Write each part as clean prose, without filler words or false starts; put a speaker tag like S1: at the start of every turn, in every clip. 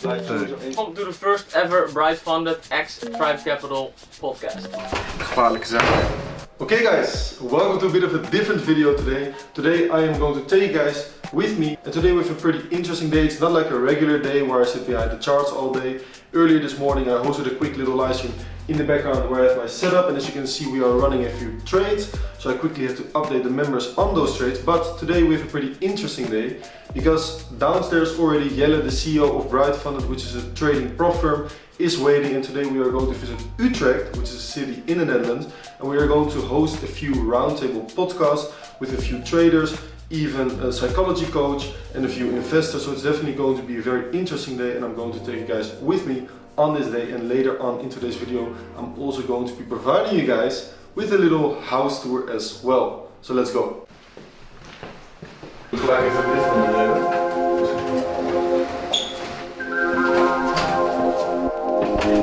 S1: Welcome to the first ever Bright-funded X-Tribe Capital podcast.
S2: Gevaarlijke zaak.
S3: Okay guys, welcome to a bit of a different video today. Today I am going to take you guys with me, and today we have a pretty interesting day. It's not like a regular day where I sit behind the charts all day. Earlier this morning I hosted a quick little live stream in the background where I have my setup, and as you can see we are running a few trades, so I quickly had to update the members on those trades. But today we have a pretty interesting day because downstairs already Jelle, the CEO of Bright-funded, which is a trading prop firm, is waiting, and today we are going to visit Utrecht, which is a city in the Netherlands, and we are going to host a few roundtable podcasts with a few traders, even a psychology coach and a few investors. So it's definitely going to be a very interesting day, and I'm going to take you guys with me on this day. And later on in today's video I'm also going to be providing you guys with a little house tour as well. So let's go.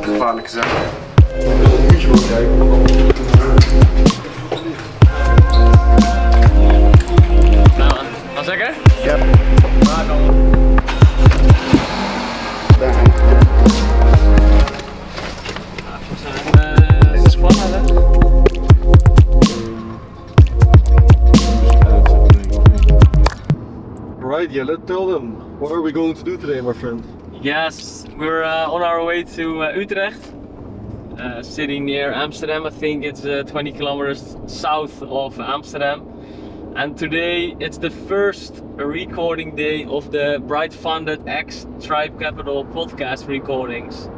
S2: Gevaarlijke zaak.
S1: Nou, was lekker?
S2: Ja.
S1: Maar dan. Het is spannend, hè?
S3: Right, Jelle, tell them, what are we going to do today, my friend?
S1: Yes, we're on our way to Utrecht, sitting near Amsterdam. I think it's 20 kilometers south of Amsterdam. And today it's the first recording day of the Bright-funded X-Tribe Capital podcast recordings.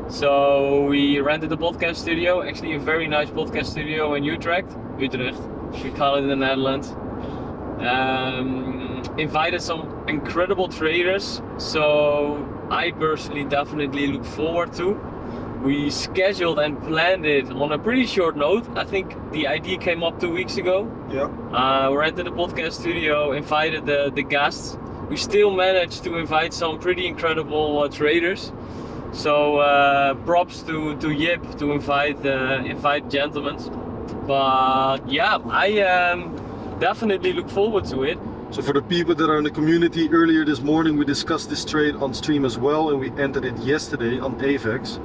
S1: So we rented a podcast studio, actually a very nice podcast studio in Utrecht, we call it in the Netherlands. Invited some incredible traders, so I personally definitely look forward to. We scheduled and planned it on a pretty short note. I think the idea came up 2 weeks ago.
S3: Yeah.
S1: We rented a podcast studio, invited the guests. We still managed to invite some pretty incredible traders. So props to Jip to invite gentlemen. But yeah, I definitely look forward to it.
S3: So for the people that are in the community, earlier this morning we discussed this trade on stream as well, and we entered it yesterday on AVEX.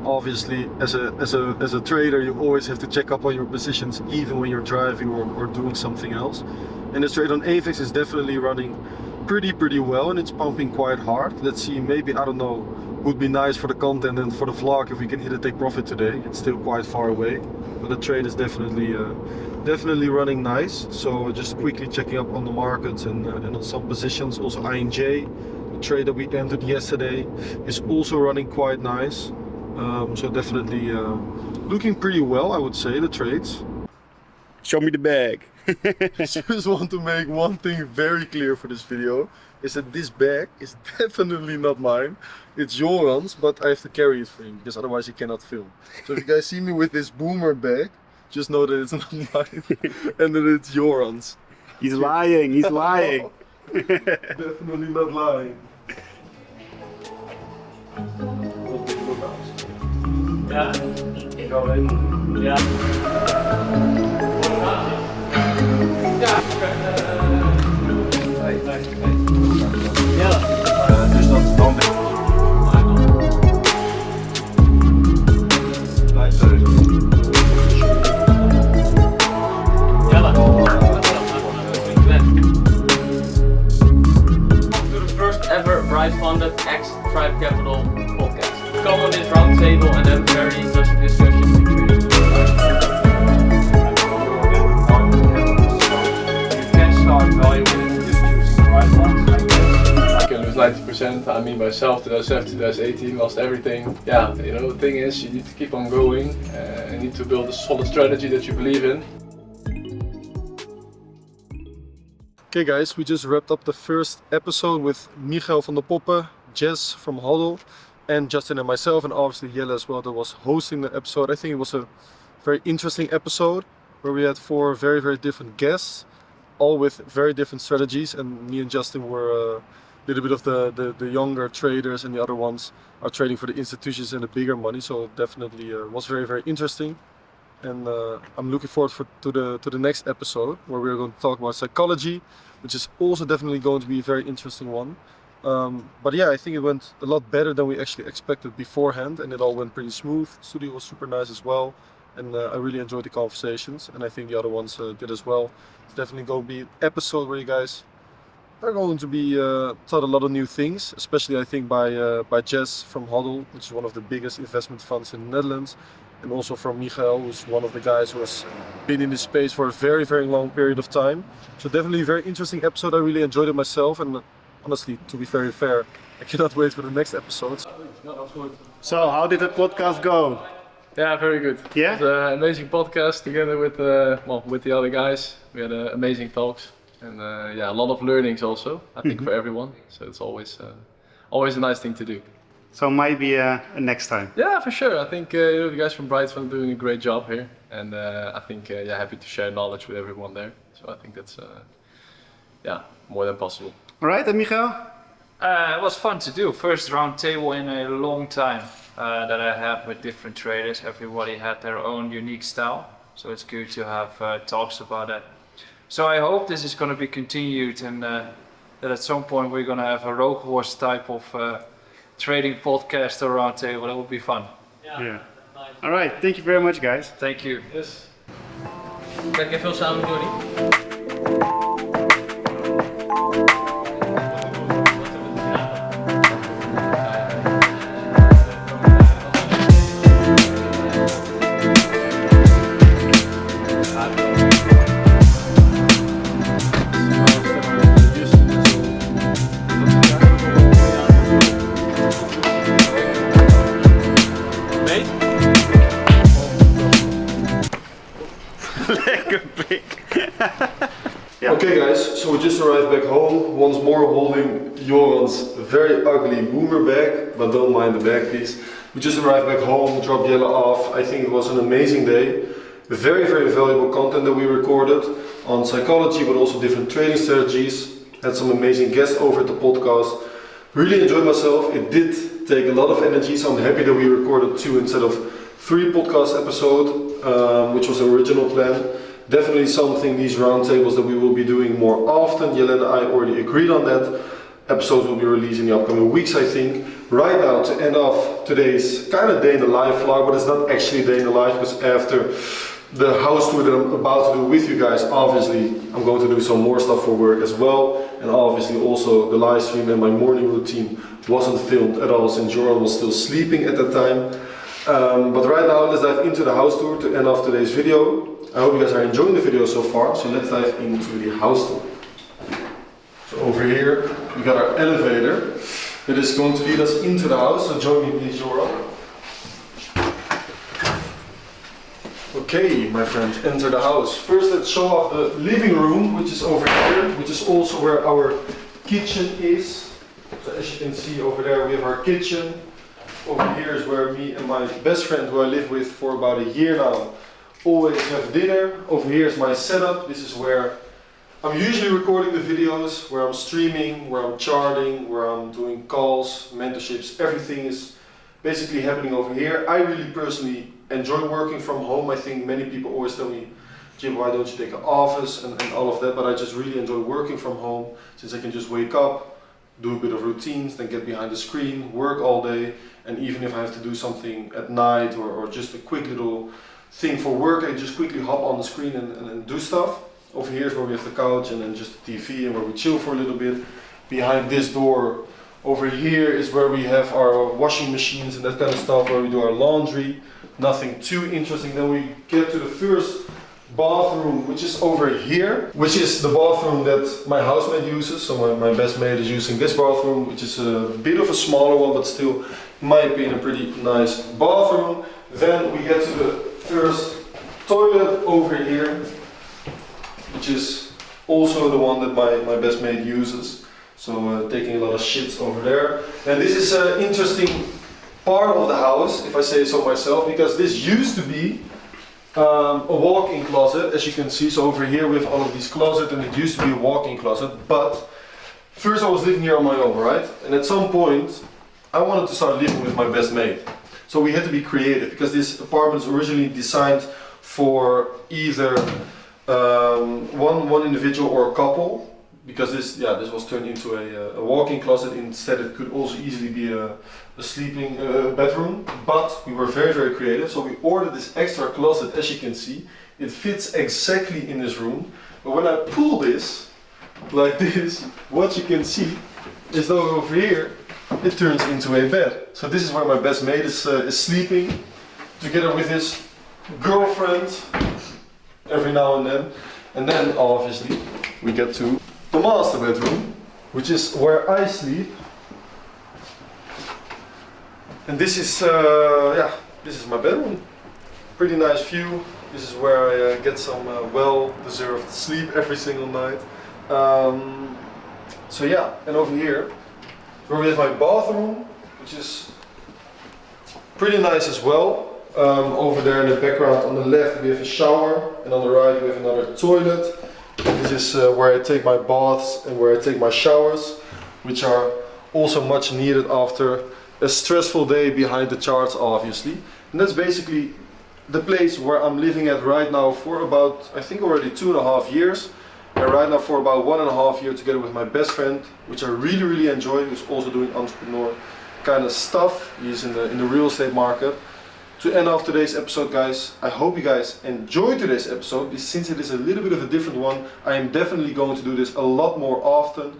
S3: Obviously, as a trader, you always have to check up on your positions even when you're driving or doing something else. And this trade on AVEX is definitely running pretty well, and it's pumping quite hard. Let's see, maybe, I don't know, would be nice for the content and for the vlog if we can hit a take profit today. It's still quite far away, but the trade is definitely running nice. So just quickly checking up on the markets and on some positions. Also INJ, the trade that we entered yesterday, is also running quite nice. So definitely looking pretty well, I would say, the trades.
S2: Show me the bag.
S3: Just want to make one thing very clear for this video, is that this bag is definitely not mine. It's Joran's, but I have to carry it for him because otherwise he cannot film. So if you guys see me with this boomer bag, just know that it's not mine and that it's Joran's.
S2: He's lying, he's lying.
S3: Definitely not lying.
S1: Ja, ik al weet. Ja.
S2: Dus dat is dan weg.
S1: To the first ever Bright-funded X-Tribe Capital podcast. Come on this round table and have very interesting discussions. You can start valuing just choosing the right ones.
S4: I can lose 90%. I mean, myself, 2017, 2018, lost everything. Yeah, you know, the thing is, you need to keep on going and you need to build a solid strategy that you believe in.
S3: Okay guys, we just wrapped up the first episode with Michael van der Poppen, Jess from Huddle, and Justin and myself, and obviously Jelle as well, that was hosting the episode. I think it was a very interesting episode where we had 4 very different guests, all with very different strategies, and me and Justin were a little bit of the younger traders, and the other ones are trading for the institutions and the bigger money. So it definitely was very interesting. And I'm looking forward to the next episode where we're going to talk about psychology, which is also definitely going to be a very interesting one. But yeah, I think it went a lot better than we actually expected beforehand, and it all went pretty smooth. Studio was super nice as well, and I really enjoyed the conversations, and I think the other ones did as well. It's definitely going to be an episode where you guys are going to be taught a lot of new things, especially I think by Jess from Hodl, which is one of the biggest investment funds in the Netherlands, and also from Michael, who's one of the guys who has been in this space for a very, very long period of time. So definitely a very interesting episode. I really enjoyed it myself, and honestly, to be very fair, I cannot wait for the next episodes.
S2: So, how did the podcast go?
S4: Yeah, very good.
S2: Yeah?
S4: It was an amazing podcast together with with the other guys. We had amazing talks and yeah, a lot of learnings also. I think for everyone. So it's always a nice thing to do.
S2: So maybe next time.
S4: Yeah, for sure. I think the guys from Brightfund are doing a great job here, and I think yeah, happy to share knowledge with everyone there. So I think that's yeah, more than possible.
S2: All right, and Michael?
S5: It was fun to do. First round table in a long time that I had with different traders. Everybody had their own unique style, so it's good to have talks about that. So I hope this is going to be continued, and that at some point we're going to have a Rookhorst type of trading podcast or round table. That would be fun.
S2: Yeah. All right, thank you very much, guys.
S5: Thank you.
S4: Yes.
S1: Kijk je veel samen, Jordi?
S2: Lekker pik.
S3: Okay guys, so we just arrived back home, once more holding Joran's very ugly boomer bag, but don't mind the bag please. We just arrived back home, dropped Jelle off. I think it was an amazing day. Very, very valuable content that we recorded on psychology, but also different trading strategies. Had some amazing guests over at the podcast. Really enjoyed myself. It did take a lot of energy, so I'm happy that we recorded 2 instead of 3 podcast episodes, which was the original plan. Definitely something, these roundtables, that we will be doing more often. Jelle and I already agreed on that. Episodes will be released in the upcoming weeks, I think. Right now, to end off today's kind of day in the life vlog, but it's not actually a day in the life, because after the house tour that I'm about to do with you guys, obviously I'm going to do some more stuff for work as well, and obviously also the live stream and my morning routine wasn't filmed at all since Joran was still sleeping at that time. But right now let's dive into the house tour to end off today's video. I hope you guys are enjoying the video so far, so let's dive into the house tour. So over here we got our elevator that is going to lead us into the house, so join me please, Joran. Okay, my friend, enter the house. First, let's show off the living room, which is over here, which is also where our kitchen is. So as you can see over there, we have our kitchen. Over here is where me and my best friend, who I live with for about a year now, always have dinner. Over here is my setup. This is where I'm usually recording the videos, where I'm streaming, where I'm charting, where I'm doing calls, mentorships. Everything is basically happening over here. I really personally enjoy working from home. I think many people always tell me, Jim, why don't you take an office and all of that, but I just really enjoy working from home, since I can just wake up, do a bit of routines, then get behind the screen, work all day, and even if I have to do something at night or just a quick little thing for work, I just quickly hop on the screen and do stuff. Over here is where we have the couch and then just the TV and where we chill for a little bit. Behind this door over here is where we have our washing machines and that kind of stuff, where we do our laundry. Nothing too interesting. Then we get to the first bathroom, which is over here, which is the bathroom that my housemate uses. So my best mate is using this bathroom, which is a bit of a smaller one, but still, in my opinion, a pretty nice bathroom. Then we get to the first toilet over here, which is also the one that my best mate uses. So taking a lot of shits over there. And this is an interesting part of the house, if I say so myself, because this used to be a walk-in closet, as you can see. So over here we have all of these closets, and it used to be a walk-in closet, but first I was living here on my own, right? And at some point I wanted to start living with my best mate. So we had to be creative, because this apartment is originally designed for either one individual or a couple. because this was turned into a walk-in closet. Instead, it could also easily be a sleeping bedroom. But we were very, very creative, so we ordered this extra closet. As you can see, it fits exactly in this room. But when I pull this like this, what you can see is that over here it turns into a bed. So this is where my best mate is sleeping, together with his girlfriend every now and then. And then obviously we get to the master bedroom, which is where I sleep. And this is this is my bedroom. Pretty nice view. This is where I get some well-deserved sleep every single night. So yeah, and over here is where we have my bathroom, which is pretty nice as well. Over there in the background on the left we have a shower, and on the right we have another toilet. This is where I take my baths and where I take my showers, which are also much needed after a stressful day behind the charts, obviously. And that's basically the place where I'm living at right now for about, I think already 2.5 years. And right now for about 1.5 years together with my best friend, which I really, really enjoy, who's also doing entrepreneur kind of stuff. He's in the real estate market. To end off today's episode, guys, I hope you guys enjoyed today's episode. Since it is a little bit of a different one, I am definitely going to do this a lot more often.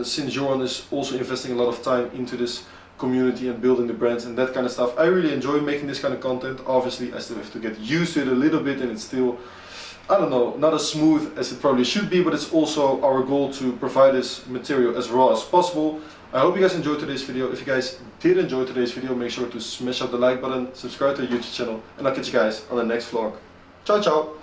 S3: Since Joran is also investing a lot of time into this community and building the brands and that kind of stuff. I really enjoy making this kind of content. Obviously, I still have to get used to it a little bit, and it's still, I don't know, not as smooth as it probably should be, but it's also our goal to provide this material as raw as possible. I hope you guys enjoyed today's video. If you guys did enjoy today's video, make sure to smash up the like button, subscribe to the YouTube channel, and I'll catch you guys on the next vlog. Ciao, ciao!